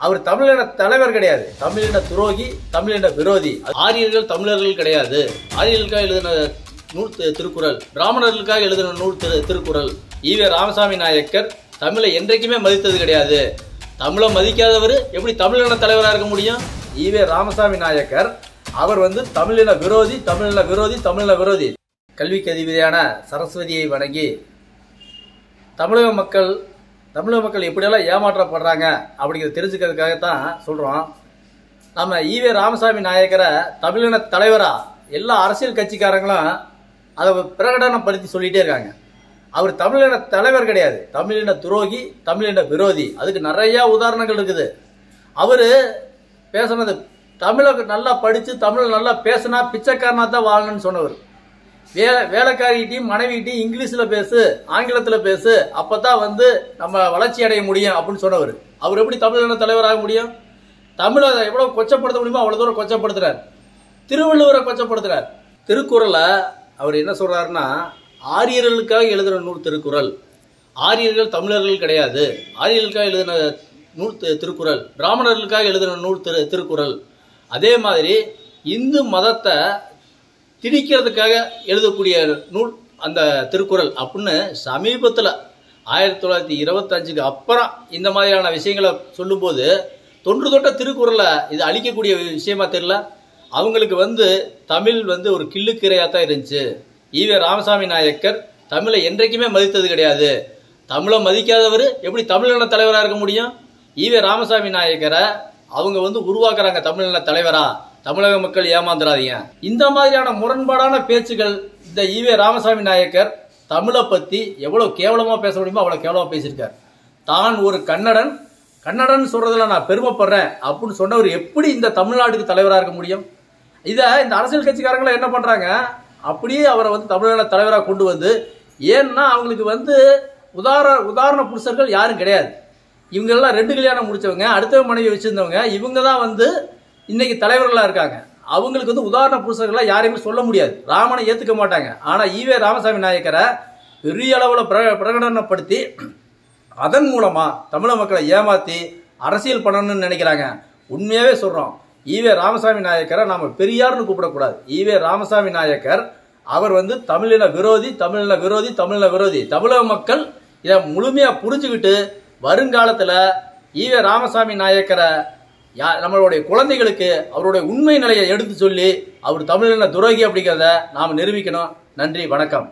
அவர் தமிழின தலைவர் கிடையாது, தமிழின துரோகி, தமிழின விரோதி. ஆரியர்கள் தமிழர்கள் கிடையாது. ஆரியர்களுக்காக எழுதின நூல் திருக்குறள், பிராமணர்களுக்காக எழுதின நூல் திருக்குறள். ஈவே ராமசாமி நாயக்கர் தமிழை என்றைக்குமே மதித்தது கிடையாது. தமிழை மதிக்காதவர் எப்படி தமிழின தலைவராக இருக்க முடியும்? ஈவே ராமசாமி நாயக்கர் அவர் தமிழின விரோதி, தமிழின விரோதி, தமிழின விரோதி. கல்விக்கு அதிபதியான சரஸ்வதியை வணங்கி தமிழக மக்கள் எப்படியெல்லாம் ஏமாற்றப்படுறாங்க அப்படிங்கிறத தெரிஞ்சுக்கிறதுக்காகத்தான் சொல்றோம். நம்ம ஈவே ராமசாமி நாயக்கரை தமிழின தலைவரா எல்லா அரசியல் கட்சிக்காரங்களும் அதை பிரகடனப்படுத்தி சொல்லிட்டே இருக்காங்க. அவர் தமிழின தலைவர் கிடையாது, தமிழின துரோகி, தமிழின விரோதி. அதுக்கு நிறைய உதாரணங்கள் இருக்குது. அவரு பேசுனது தமிழை நல்லா படிச்சு தமிழை நல்லா பேசினா பிச்சைக்காரனா தான் வாழணும்னு சொன்னவர். வேலைக்காரிகிட்டையும் மனைவிகிட்டையும் இங்கிலீஷ்ல பேசு, ஆங்கிலத்துல பேசு, அப்பதான் நம்ம வளர்ச்சி அடைய முடியும் அப்படின்னு சொன்னவர். அவர் எப்படி தமிழின தலைவராக முடியும்? தமிழை எவ்வளவு கொச்சப்படுத்த முடியுமோ அவ்வளவு தூரம் கொச்சப்படுத்துறார். திருவள்ளுவரை கொச்சப்படுத்துறார். திருக்குறளை அவர் என்ன சொல்றாருன்னா, ஆரியர்களுக்காக எழுதின நூல் திருக்குறள், ஆரியர்கள் தமிழர்கள் கிடையாது. ஆரியர்களுக்காக எழுதின நூல் திருக்குறள், பிராமணர்களுக்காக எழுதின நூல் திருக்குறள். அதே மாதிரி இந்து மதத்தை திணிக்கிறதுக்காக எழுதக்கூடிய நூல் அந்த திருக்குறள் அப்படின்னு சமீபத்தில் 1925க்கு அப்புறம் இந்த மாதிரியான விஷயங்களை சொல்லும்போது தொன்று தொட்ட திருக்குறளை இது அழிக்கக்கூடிய விஷயமா தெரியல. அவங்களுக்கு தமிழ் ஒரு கிள்ளுக்கிரையாக தான் இருந்துச்சு. ஈவே ராமசாமி நாயக்கர் தமிழை என்றைக்குமே மதித்தது கிடையாது. தமிழை மதிக்காதவர் எப்படி தமிழின தலைவராக இருக்க முடியும்? ஈவே ராமசாமி நாயக்கரை அவங்க உருவாக்குறாங்க தமிழின தலைவரா. தமிழக மக்கள் ஏமாந்துடாதீங்க. இந்த மாதிரியான முரண்பாடான பேச்சுகள் இந்த ஈவே ராமசாமி நாயக்கர் தமிழை பத்தி எவ்வளவு கேவலமா பேச முடியுமோ அவ்வளவு கேவலமா பேசியிருக்கார். தான் ஒரு கன்னடன் சொல்றதுல நான் பெருமைப்படுறேன் அப்படின்னு சொன்னவர் எப்படி இந்த தமிழ்நாட்டுக்கு தலைவராக இருக்க முடியும்? இதை இந்த அரசியல் கட்சிக்காரங்களை என்ன பண்றாங்க, அப்படியே அவரை தமிழக தலைவராக கொண்டு ஏன்னா அவங்களுக்கு உதாரண புருஷர்கள் யாரும் கிடையாது. இவங்க எல்லாம் 2 கல்யாணம் முடிச்சவங்க, அடுத்த மனைவி வச்சிருந்தவங்க, இவங்க தான் இன்னைக்கு தலைவர்களா இருக்காங்க. அவங்களுக்கு உதாரண புருஷர்களா யாரையுமே சொல்ல முடியாது. ராமனை ஏத்துக்க மாட்டாங்க. ஆனா ஈவே ராமசாமி நாயக்கரை பெரிய அளவுல பிரகடனப்படுத்தி அதன் மூலமா தமிழக மக்களை ஏமாத்தி அரசியல் பண்ணணும்னு நினைக்கிறாங்க. உண்மையாவே சொல்றோம், ஈவே ராமசாமி நாயக்கரை நாம பெரியார்னு கூப்பிடக்கூடாது. ஈவே ராமசாமி நாயக்கர் அவர் தமிழின விரோதி, தமிழின விரோதி, தமிழின விரோதி. தமிழக மக்கள் இதை முழுமையா புரிஞ்சுக்கிட்டு வருங்காலத்துல ஈவே ராமசாமி நாயக்கரை நம்மளுடைய குழந்தைகளுக்கு அவருடைய உண்மை நிலையை எடுத்து சொல்லி அவர் தமிழின துரோகி அப்படிங்கிறத நாம நிரூபிக்கணும். நன்றி, வணக்கம்.